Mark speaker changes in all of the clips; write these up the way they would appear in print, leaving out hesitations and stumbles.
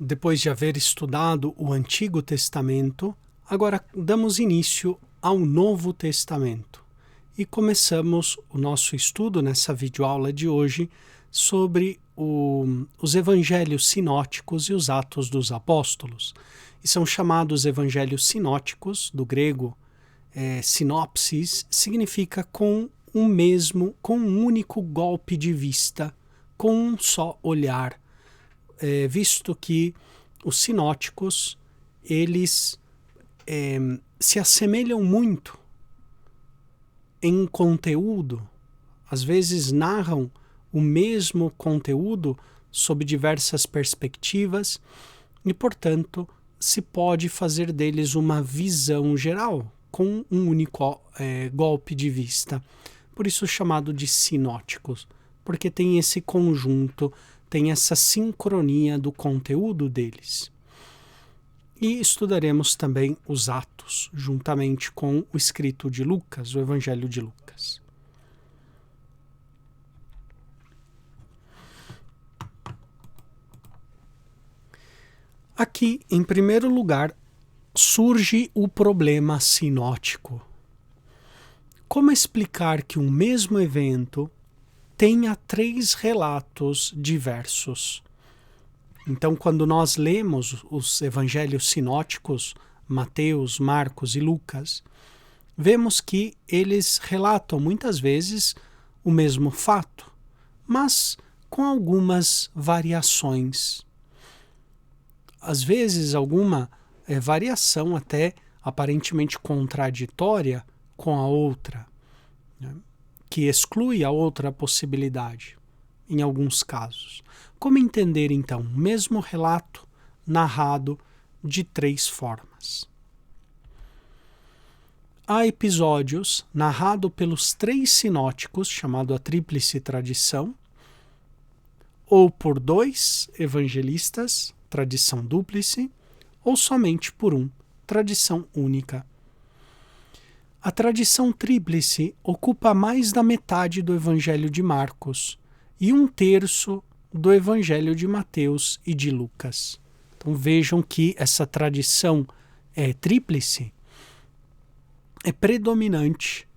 Speaker 1: depois de haver estudado o Antigo Testamento, agora damos início ao Novo Testamento. E começamos o nosso estudo nessa videoaula de hoje sobre os evangelhos sinóticos e os Atos dos Apóstolos. E são chamados evangelhos sinóticos, do grego sinopsis, significa com um único golpe de vista, com um só olhar, visto que os sinóticos, eles se assemelham muito em conteúdo, às vezes narram o mesmo conteúdo sob diversas perspectivas e, portanto, se pode fazer deles uma visão geral, com um único golpe de vista. Por isso chamado de sinóticos, porque tem esse conjunto, tem essa sincronia do conteúdo deles. E estudaremos também os Atos, juntamente com o escrito de Lucas, o Evangelho de Lucas. Aqui, em primeiro lugar, surge o problema sinótico. Como explicar que um mesmo evento tenha 3 relatos diversos? Então, quando nós lemos os evangelhos sinóticos, Mateus, Marcos e Lucas, vemos que eles relatam muitas vezes o mesmo fato, mas com algumas variações. Às vezes, alguma variação até aparentemente contraditória com a outra, né? Que exclui a outra possibilidade, em alguns casos. Como entender, então, o mesmo relato narrado de 3 formas? Há episódios narrados pelos 3 sinóticos, chamado a tríplice tradição, ou por 2 evangelistas, tradição dúplice, ou somente por um, tradição única. A tradição tríplice ocupa mais da metade do Evangelho de Marcos e 1/3 do Evangelho de Mateus e de Lucas. Então vejam que essa tradição tríplice é predominante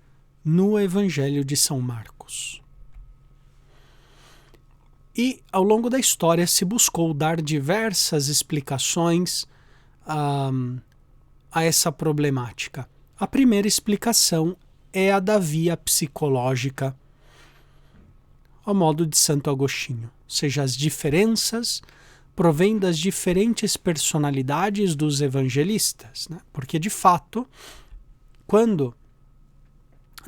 Speaker 1: no Evangelho de São Marcos. E ao longo da história se buscou dar diversas explicações a essa problemática. A primeira explicação é a da via psicológica, ao modo de Santo Agostinho, ou seja, as diferenças provêm das diferentes personalidades dos evangelistas, né? Porque, de fato, quando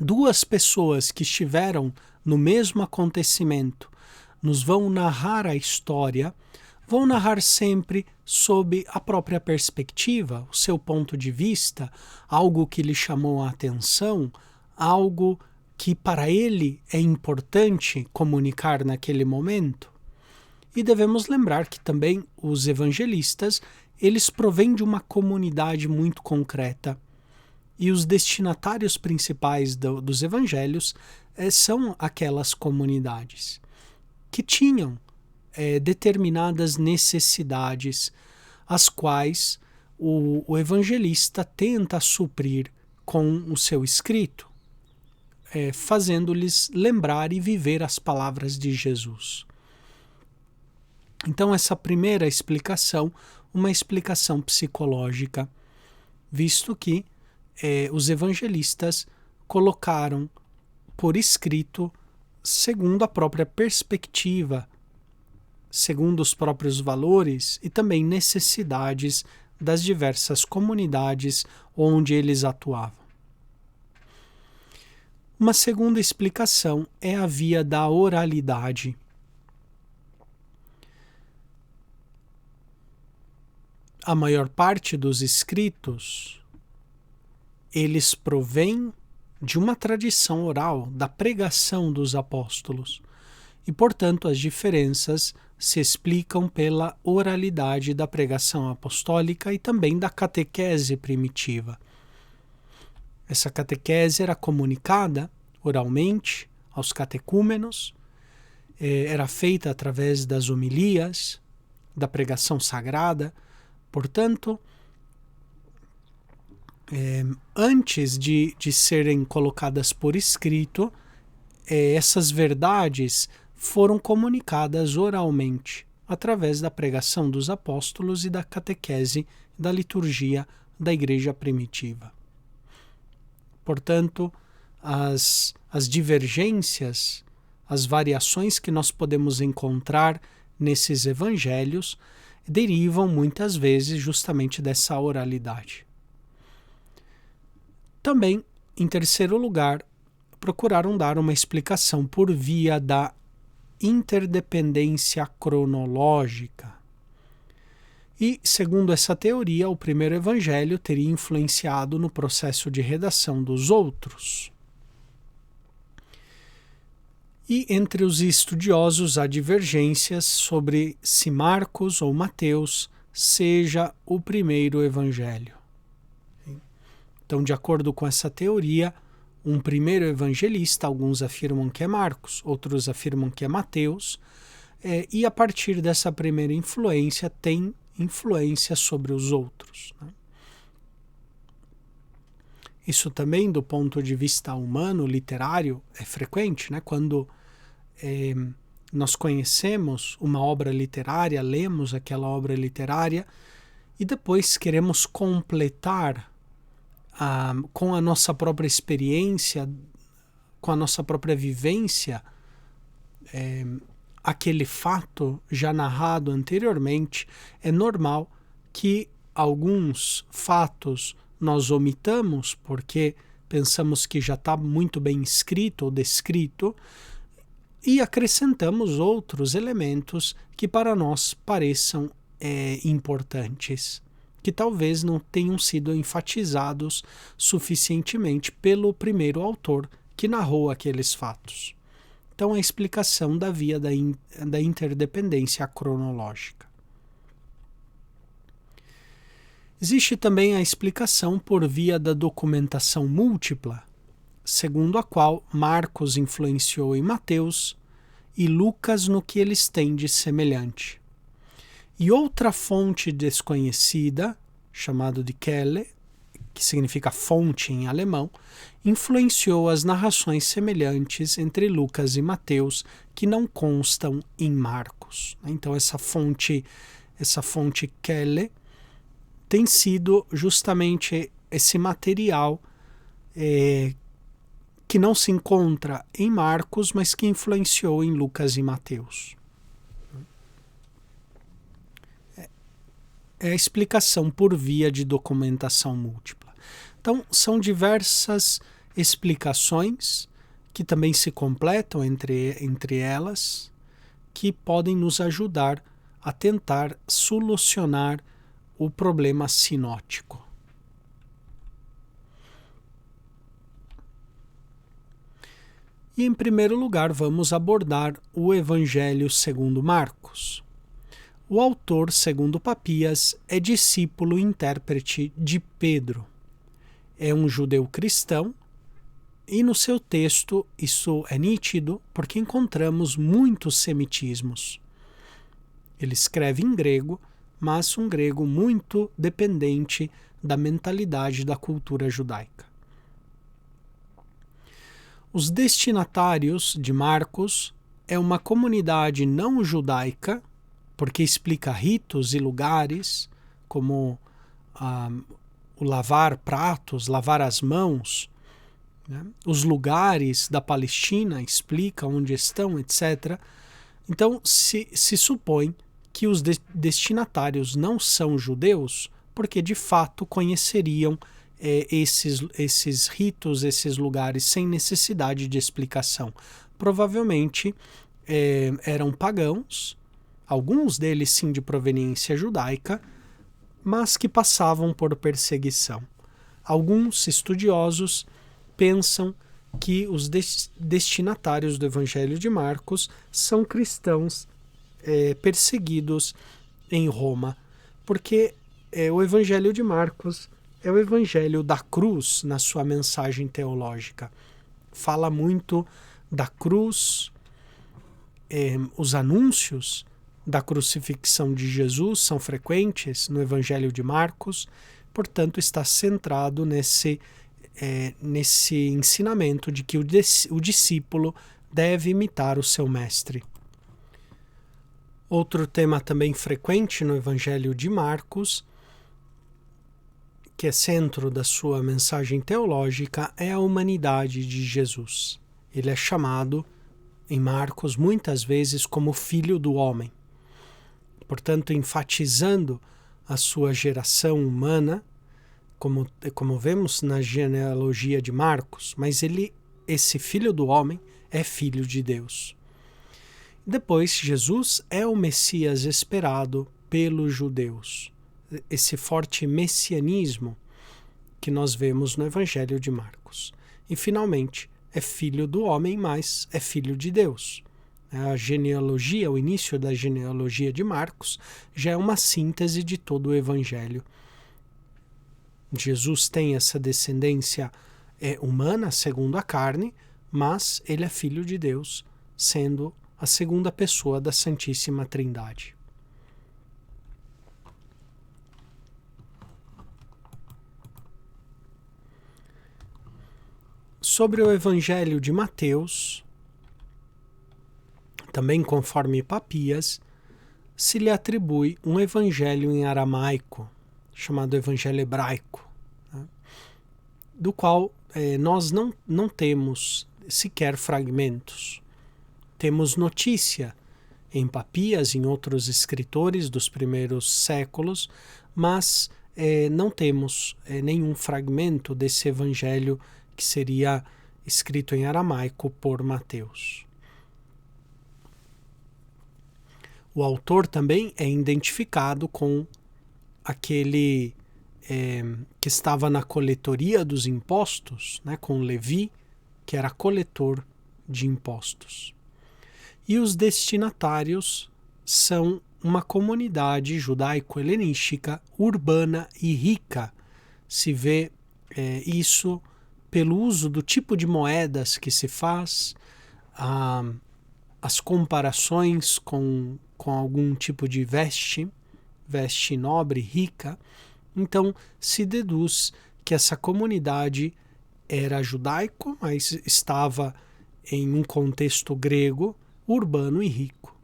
Speaker 1: 2 pessoas que estiveram no mesmo acontecimento nos vão narrar a história, vão narrar sempre sob a própria perspectiva, o seu ponto de vista, algo que lhe chamou a atenção, algo que para ele é importante comunicar naquele momento. E devemos lembrar que também os evangelistas, eles provêm de uma comunidade muito concreta. E os destinatários principais dos evangelhos são aquelas comunidades que tinham determinadas necessidades, as quais o evangelista tenta suprir com o seu escrito, fazendo-lhes lembrar e viver as palavras de Jesus. Então, essa primeira explicação, uma explicação psicológica, visto que os evangelistas colocaram por escrito segundo a própria perspectiva, segundo os próprios valores e também necessidades das diversas comunidades onde eles atuavam. Uma segunda explicação é a via da oralidade. A maior parte dos escritos, eles provêm de uma tradição oral, da pregação dos apóstolos. E, portanto, as diferenças se explicam pela oralidade da pregação apostólica e também da catequese primitiva. Essa catequese era comunicada oralmente aos catecúmenos, era feita através das homilias, da pregação sagrada. Portanto, antes de serem colocadas por escrito, essas verdades foram comunicadas oralmente, através da pregação dos apóstolos e da catequese da liturgia da igreja primitiva. Portanto, as divergências, as variações que nós podemos encontrar nesses evangelhos derivam muitas vezes justamente dessa oralidade. Também, em terceiro lugar, procuraram dar uma explicação por via da interdependência cronológica. E, segundo essa teoria, o primeiro evangelho teria influenciado no processo de redação dos outros. E entre os estudiosos há divergências sobre se Marcos ou Mateus seja o primeiro evangelho. Então, de acordo com essa teoria, um primeiro evangelista, alguns afirmam que é Marcos, outros afirmam que é Mateus, e a partir dessa primeira influência tem influência sobre os outros, né? Isso também, do ponto de vista humano, literário, é frequente, né? Quando nós conhecemos uma obra literária, lemos aquela obra literária e depois queremos completar com a nossa própria experiência, com a nossa própria vivência, aquele fato já narrado anteriormente. É normal que alguns fatos nós omitamos porque pensamos que já está muito bem escrito ou descrito e acrescentamos outros elementos que para nós pareçam importantes, que talvez não tenham sido enfatizados suficientemente pelo primeiro autor que narrou aqueles fatos. Então, a explicação da via da interdependência cronológica. Existe também a explicação por via da documentação múltipla, segundo a qual Marcos influenciou em Mateus e Lucas no que eles têm de semelhante. E outra fonte desconhecida, chamada de Quelle, que significa fonte em alemão, influenciou as narrações semelhantes entre Lucas e Mateus que não constam em Marcos. Então essa fonte Quelle tem sido justamente esse material que não se encontra em Marcos, mas que influenciou em Lucas e Mateus. É a explicação por via de documentação múltipla. Então, são diversas explicações que também se completam entre elas, que podem nos ajudar a tentar solucionar o problema sinótico. E, em primeiro lugar, vamos abordar o Evangelho segundo Marcos. O autor, segundo Papias, é discípulo e intérprete de Pedro. É um judeu cristão e no seu texto isso é nítido porque encontramos muitos semitismos. Ele escreve em grego, mas um grego muito dependente da mentalidade da cultura judaica. Os destinatários de Marcos é uma comunidade não judaica, porque explica ritos e lugares, como o lavar pratos, lavar as mãos, né? Os lugares da Palestina, explica onde estão, etc. Então, se supõe que os destinatários não são judeus, porque de fato conheceriam esses ritos, esses lugares, sem necessidade de explicação. Provavelmente eram pagãos, alguns deles sim de proveniência judaica, mas que passavam por perseguição. Alguns estudiosos pensam que os destinatários do Evangelho de Marcos são cristãos perseguidos em Roma, porque o Evangelho de Marcos é o Evangelho da cruz na sua mensagem teológica. Fala muito da cruz, os anúncios da crucifixão de Jesus são frequentes no Evangelho de Marcos, portanto está centrado nesse ensinamento de que o discípulo deve imitar o seu mestre. Outro tema também frequente no Evangelho de Marcos, que é centro da sua mensagem teológica, é a humanidade de Jesus. Ele é chamado em Marcos muitas vezes como Filho do Homem. Portanto, enfatizando a sua geração humana, como vemos na genealogia de Marcos, mas esse Filho do Homem é Filho de Deus. Depois, Jesus é o Messias esperado pelos judeus. Esse forte messianismo que nós vemos no Evangelho de Marcos. E, finalmente, é Filho do Homem, mas é Filho de Deus. A genealogia, o início da genealogia de Marcos, já é uma síntese de todo o Evangelho. Jesus tem essa descendência humana, segundo a carne, mas ele é Filho de Deus, sendo a segunda pessoa da Santíssima Trindade. Sobre o Evangelho de Mateus, também conforme Papias, se lhe atribui um evangelho em aramaico, chamado Evangelho Hebraico, né? Do qual nós não temos sequer fragmentos. Temos notícia em Papias, em outros escritores dos primeiros séculos, mas não temos nenhum fragmento desse evangelho que seria escrito em aramaico por Mateus. O autor também é identificado com aquele que estava na coletoria dos impostos, né, com Levi, que era coletor de impostos. E os destinatários são uma comunidade judaico-helenística urbana e rica. Se vê isso pelo uso do tipo de moedas que se faz, as comparações com algum tipo de veste nobre, rica. Então se deduz que essa comunidade era judaico, mas estava em um contexto grego, urbano e rico.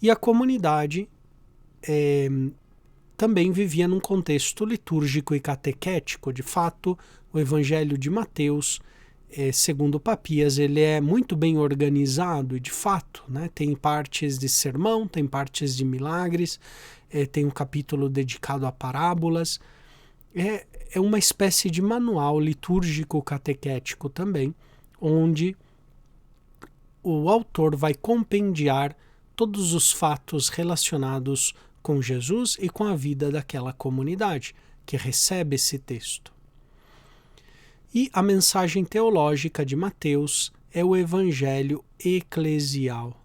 Speaker 1: E a comunidade também vivia num contexto litúrgico e catequético. De fato, o Evangelho de Mateus, segundo Papias, ele é muito bem organizado e, de fato, né, tem partes de sermão, tem partes de milagres, tem um capítulo dedicado a parábolas. É uma espécie de manual litúrgico catequético também, onde o autor vai compendiar todos os fatos relacionados com Jesus e com a vida daquela comunidade que recebe esse texto. E a mensagem teológica de Mateus é o evangelho eclesial,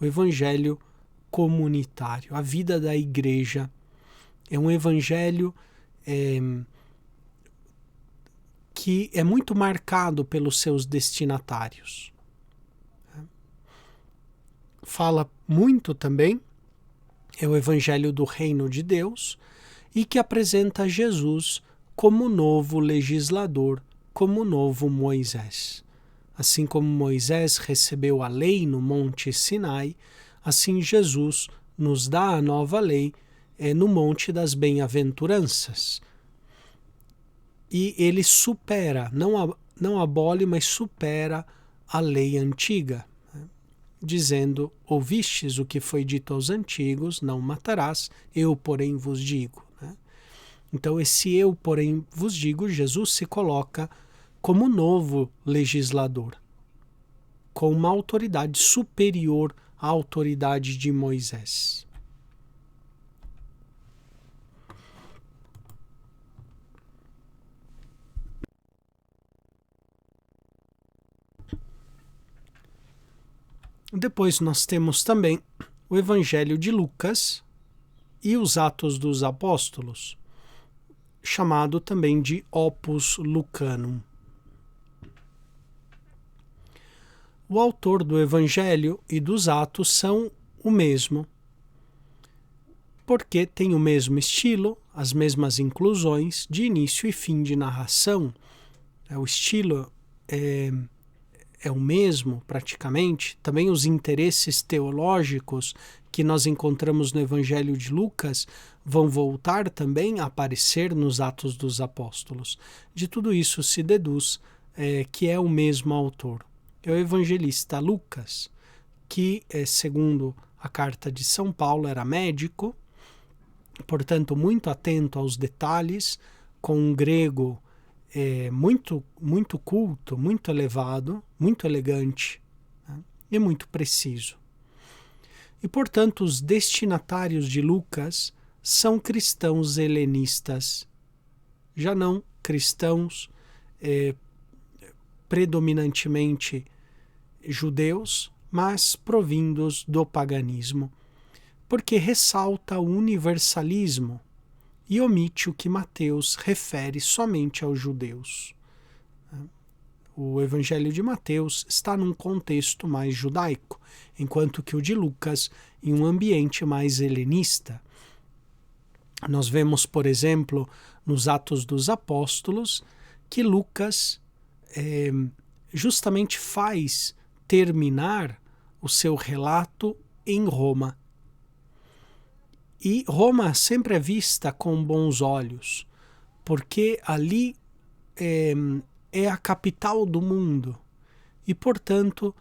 Speaker 1: o evangelho comunitário, a vida da igreja. É um evangelho que é muito marcado pelos seus destinatários. Fala muito também, é o evangelho do reino de Deus, e que apresenta Jesus como novo legislador, como novo Moisés. Assim como Moisés recebeu a lei no Monte Sinai, assim Jesus nos dá a nova lei no Monte das Bem-aventuranças. E ele supera, não abole, mas supera a lei antiga, né? Dizendo: ouvistes o que foi dito aos antigos, não matarás, eu, porém, vos digo. Né? Então, esse eu, porém, vos digo, Jesus se coloca como novo legislador, com uma autoridade superior à autoridade de Moisés. Depois nós temos também o Evangelho de Lucas e os Atos dos Apóstolos, chamado também de Opus Lucanum. O autor do Evangelho e dos Atos são o mesmo, porque tem o mesmo estilo, as mesmas inclusões de início e fim de narração. O estilo é o mesmo, praticamente. Também os interesses teológicos que nós encontramos no Evangelho de Lucas vão voltar também a aparecer nos Atos dos Apóstolos. De tudo isso se deduz que é o mesmo autor. É o evangelista Lucas, que, segundo a carta de São Paulo, era médico, portanto muito atento aos detalhes, com um grego muito culto, muito elevado, muito elegante, né, e muito preciso. E, portanto, os destinatários de Lucas são cristãos helenistas, já não cristãos predominantemente judeus, mas provindos do paganismo, porque ressalta o universalismo e omite o que Mateus refere somente aos judeus. O Evangelho de Mateus está num contexto mais judaico, enquanto que o de Lucas em um ambiente mais helenista. Nós vemos, por exemplo, nos Atos dos Apóstolos, que Lucas justamente faz terminar o seu relato em Roma. E Roma sempre é vista com bons olhos, porque ali é a capital do mundo e, portanto,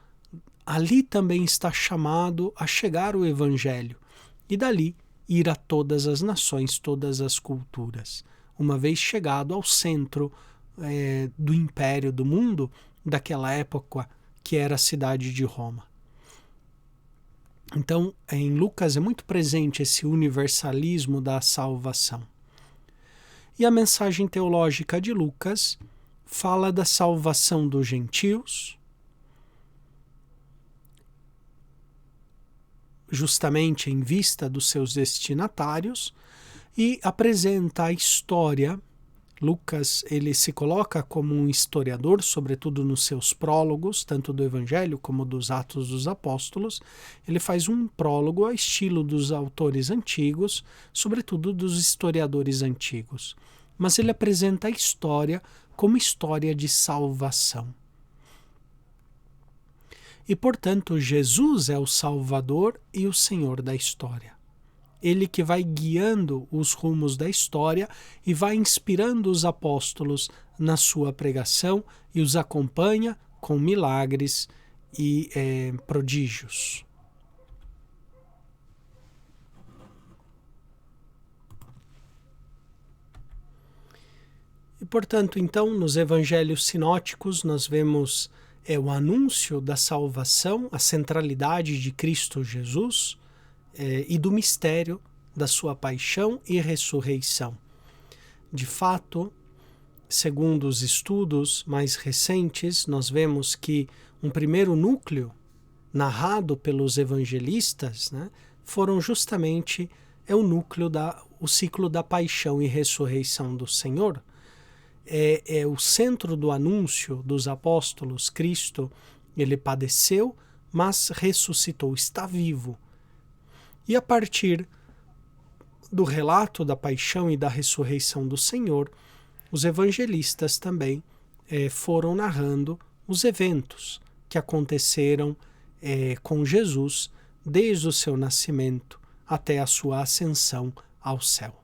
Speaker 1: ali também está chamado a chegar o Evangelho e dali ir a todas as nações, todas as culturas, uma vez chegado ao centro do império do mundo daquela época, que era a cidade de Roma. Então, em Lucas é muito presente esse universalismo da salvação. E a mensagem teológica de Lucas fala da salvação dos gentios, justamente em vista dos seus destinatários, e apresenta a história. Lucas, ele se coloca como um historiador, sobretudo nos seus prólogos, tanto do Evangelho como dos Atos dos Apóstolos. Ele faz um prólogo ao estilo dos autores antigos, sobretudo dos historiadores antigos. Mas ele apresenta a história como história de salvação. E, portanto, Jesus é o Salvador e o Senhor da história. Ele que vai guiando os rumos da história e vai inspirando os apóstolos na sua pregação e os acompanha com milagres e prodígios. E, portanto, então, nos evangelhos sinóticos nós vemos o anúncio da salvação, a centralidade de Cristo Jesus, e do mistério da sua paixão e ressurreição. De fato, segundo os estudos mais recentes, nós vemos que um primeiro núcleo narrado pelos evangelistas, né, foram justamente o núcleo o ciclo da paixão e ressurreição do Senhor. É o centro do anúncio dos apóstolos. Cristo, ele padeceu, mas ressuscitou, está vivo. E a partir do relato da paixão e da ressurreição do Senhor, os evangelistas também foram narrando os eventos que aconteceram com Jesus desde o seu nascimento até a sua ascensão ao céu.